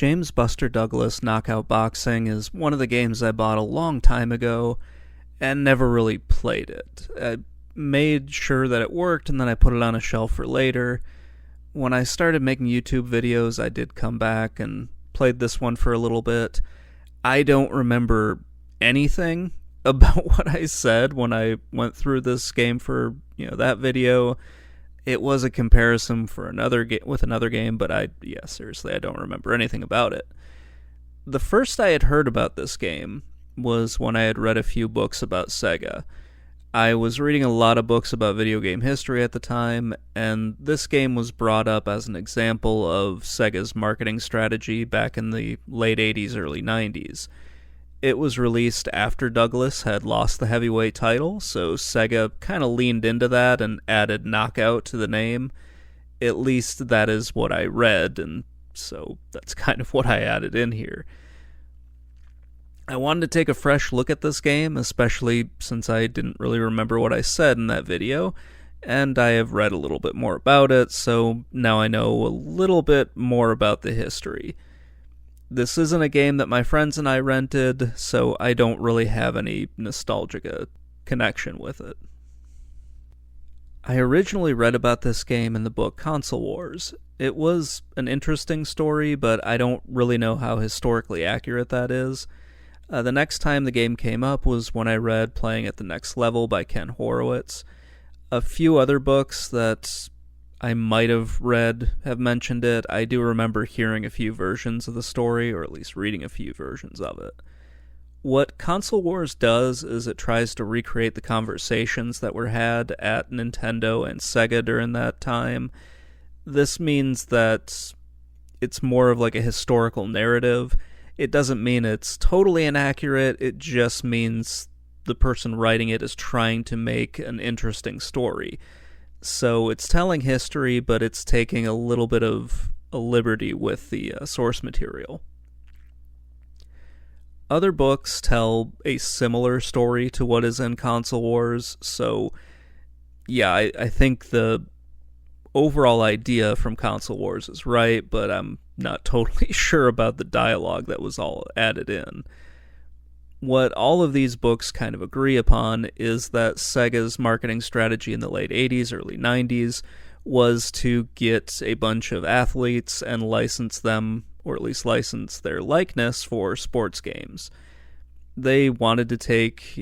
James Buster Douglas Knockout Boxing is one of the games I bought a long time ago and never really played it. I made sure that it worked and then I put it on a shelf for later. When I started making YouTube videos, I did come back and played this one for a little bit. I don't remember anything about what I said when I went through this game for, that video. It was a comparison for with another game, but seriously, I don't remember anything about it. The first I had heard about this game was when I had read a few books about Sega. I was reading a lot of books about video game history at the time, and this game was brought up as an example of Sega's marketing strategy back in the late 80s, early 90s. It was released after Douglas had lost the heavyweight title, so Sega kind of leaned into that and added Knockout to the name. At least that is what I read, and so that's kind of what I added in here. I wanted to take a fresh look at this game, especially since I didn't really remember what I said in that video, and I have read a little bit more about it, so now I know a little bit more about the history. This isn't a game that my friends and I rented, so I don't really have any nostalgic connection with it. I originally read about this game in the book Console Wars. It was an interesting story, but I don't really know how historically accurate that is. The next time the game came up was when I read Playing at the Next Level by Ken Horowitz. A few other books that I might have read have mentioned it. I do remember hearing a few versions of the story, or at least reading a few versions of it. What Console Wars does is it tries to recreate the conversations that were had at Nintendo and Sega during that time. This means that it's more of like a historical narrative. It doesn't mean it's totally inaccurate, it just means the person writing it is trying to make an interesting story. So it's telling history, but it's taking a little bit of a liberty with the source material. Other books tell a similar story to what is in Console Wars, so I think the overall idea from Console Wars is right, but I'm not totally sure about the dialogue that was all added in. What all of these books kind of agree upon is that Sega's marketing strategy in the late 80s, early 90s was to get a bunch of athletes and license them, or at least license their likeness for sports games. They wanted to take,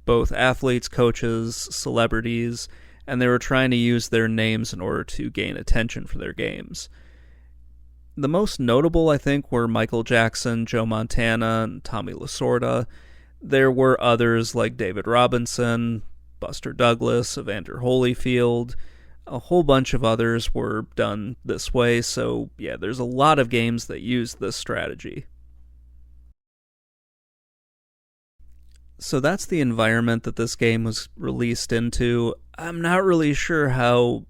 both athletes, coaches, celebrities, and they were trying to use their names in order to gain attention for their games. The most notable, I think, were Michael Jackson, Joe Montana, and Tommy Lasorda. There were others like David Robinson, Buster Douglas, Evander Holyfield. A whole bunch of others were done this way, so there's a lot of games that use this strategy. So that's the environment that this game was released into. I'm not really sure how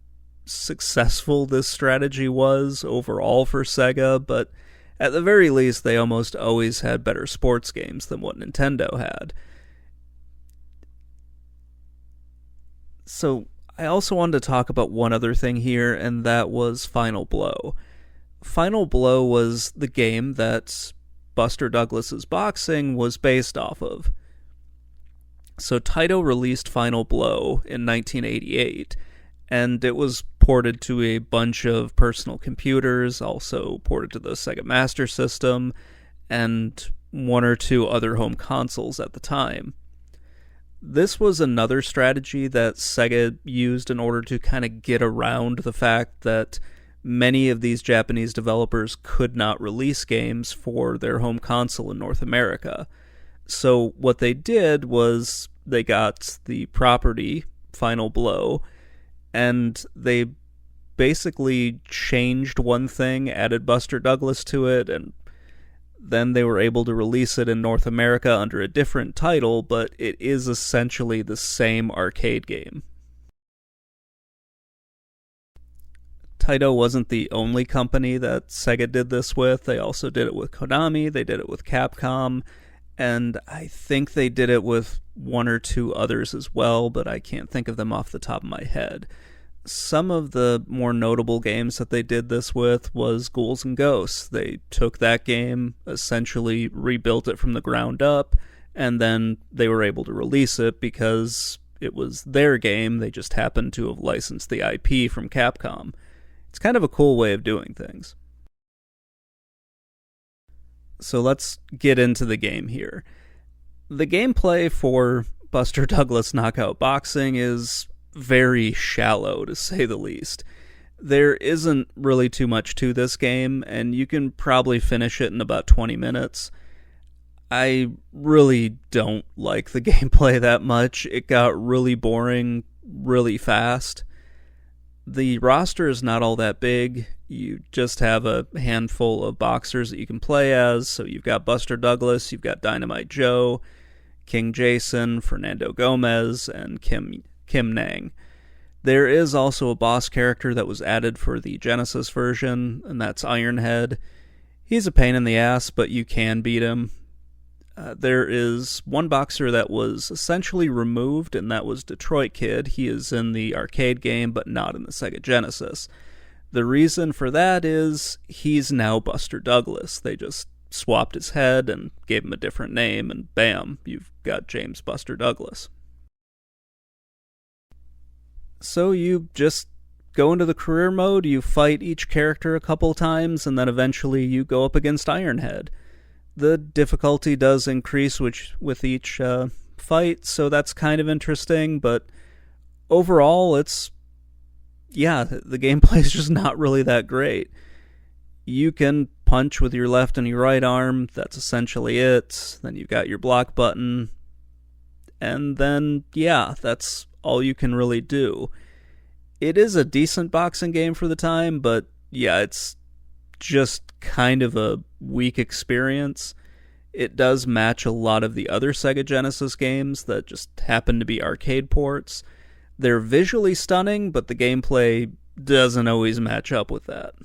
successful this strategy was overall for Sega, but at the very least they almost always had better sports games than what Nintendo had. So I also wanted to talk about one other thing here, and that was Final Blow. Final Blow was the game that Buster Douglas's boxing was based off of. So Taito released Final Blow in 1988, and it was ported to a bunch of personal computers, also ported to the Sega Master System, and one or two other home consoles at the time. This was another strategy that Sega used in order to kind of get around the fact that many of these Japanese developers could not release games for their home console in North America. So what they did was they got the property, Final Blow, and they basically changed one thing, added Buster Douglas to it, and then they were able to release it in North America under a different title, but it is essentially the same arcade game. Taito wasn't the only company that Sega did this with. They also did it with Konami, they did it with Capcom, and I think they did it with one or two others as well, but I can't think of them off the top of my head. Some of the more notable games that they did this with was Ghouls and Ghosts. They took that game, essentially rebuilt it from the ground up, and then they were able to release it because it was their game. They just happened to have licensed the IP from Capcom. It's kind of a cool way of doing things. So let's get into the game here. The gameplay for Buster Douglas Knockout Boxing is very shallow, to say the least. There isn't really too much to this game, and you can probably finish it in about 20 minutes. I really don't like the gameplay that much. It got really boring really fast. The roster is not all that big. You just have a handful of boxers that you can play as. So you've got Buster Douglas, you've got Dynamite Joe, King Jason, Fernando Gomez, and Kim Nang. There is also a boss character that was added for the Genesis version, and that's Ironhead. He's a pain in the ass, but you can beat him. There is one boxer that was essentially removed, and that was Detroit Kid. He is in the arcade game, but not in the Sega Genesis. The reason for that is he's now Buster Douglas. They just swapped his head and gave him a different name, and bam, you've got James Buster Douglas. So you just go into the career mode, you fight each character a couple times, and then eventually you go up against Ironhead. The difficulty does increase with each fight, so that's kind of interesting, but overall the gameplay is just not really that great. You can punch with your left and your right arm, that's essentially it. Then you've got your block button, and then, that's all you can really do. It is a decent boxing game for the time, but it's just kind of a weak experience. It does match a lot of the other Sega Genesis games that just happen to be arcade ports. They're visually stunning, but the gameplay doesn't always match up with that.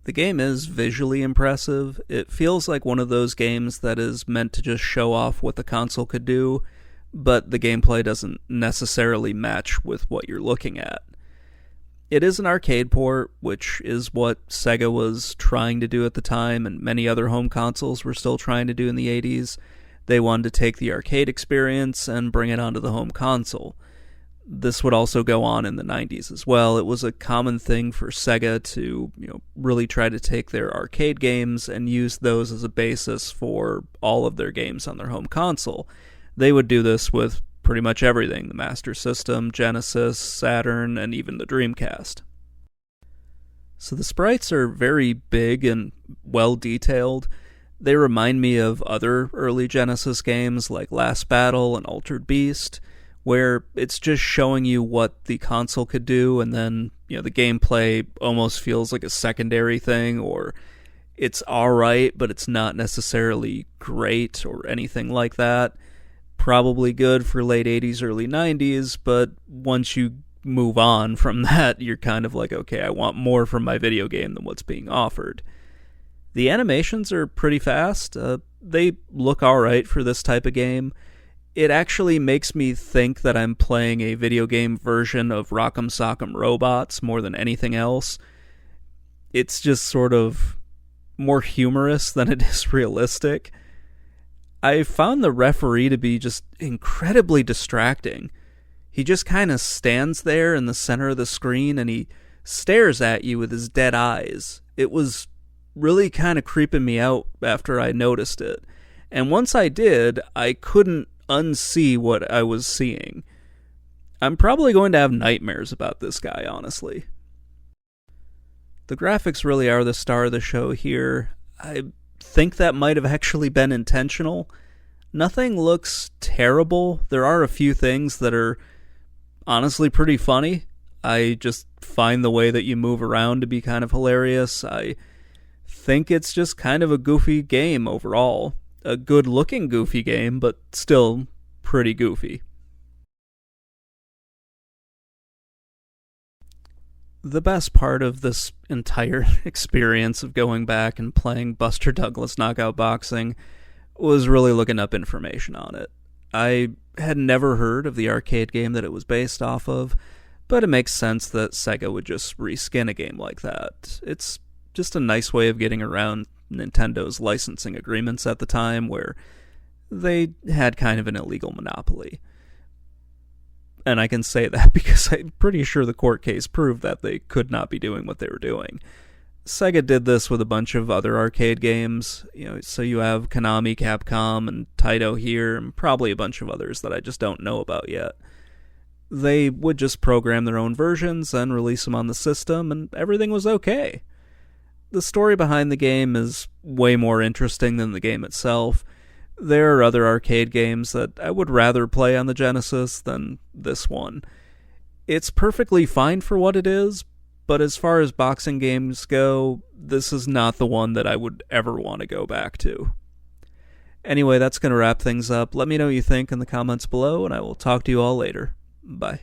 The game is visually impressive. It feels like one of those games that is meant to just show off what the console could do, but the gameplay doesn't necessarily match with what you're looking at. It is an arcade port, which is what Sega was trying to do at the time, and many other home consoles were still trying to do in the 80s. They wanted to take the arcade experience and bring it onto the home console. This would also go on in the 90s as well. It was a common thing for Sega to, really try to take their arcade games and use those as a basis for all of their games on their home console. They would do this with pretty much everything: the Master System, Genesis, Saturn, and even the Dreamcast. So the sprites are very big and well detailed. They remind me of other early Genesis games like Last Battle and Altered Beast, where it's just showing you what the console could do, and then, the gameplay almost feels like a secondary thing, or it's alright, but it's not necessarily great or anything like that. Probably good for late 80s, early 90s, but once you move on from that, you're kind of like, okay, I want more from my video game than what's being offered. The animations are pretty fast. They look alright for this type of game. It actually makes me think that I'm playing a video game version of Rock'em Sock'em Robots more than anything else. It's just sort of more humorous than it is realistic. I found the referee to be just incredibly distracting. He just kind of stands there in the center of the screen and he stares at you with his dead eyes. It was really kind of creeping me out after I noticed it. And once I did, I couldn't unsee what I was seeing. I'm probably going to have nightmares about this guy, honestly. The graphics really are the star of the show here. I think that might have actually been intentional. Nothing looks terrible. There are a few things that are honestly pretty funny. I just find the way that you move around to be kind of hilarious. I think it's just kind of a goofy game overall. A good-looking goofy game, but still pretty goofy. The best part of this entire experience of going back and playing Buster Douglas Knockout Boxing was really looking up information on it. I had never heard of the arcade game that it was based off of, but it makes sense that Sega would just reskin a game like that. It's just a nice way of getting around Nintendo's licensing agreements at the time, where they had kind of an illegal monopoly. And I can say that because I'm pretty sure the court case proved that they could not be doing what they were doing. Sega did this with a bunch of other arcade games, so you have Konami, Capcom, and Taito here, and probably a bunch of others that I just don't know about yet. They would just program their own versions and release them on the system, and everything was okay. The story behind the game is way more interesting than the game itself. There are other arcade games that I would rather play on the Genesis than this one. It's perfectly fine for what it is, but as far as boxing games go, this is not the one that I would ever want to go back to. Anyway, that's going to wrap things up. Let me know what you think in the comments below, and I will talk to you all later. Bye.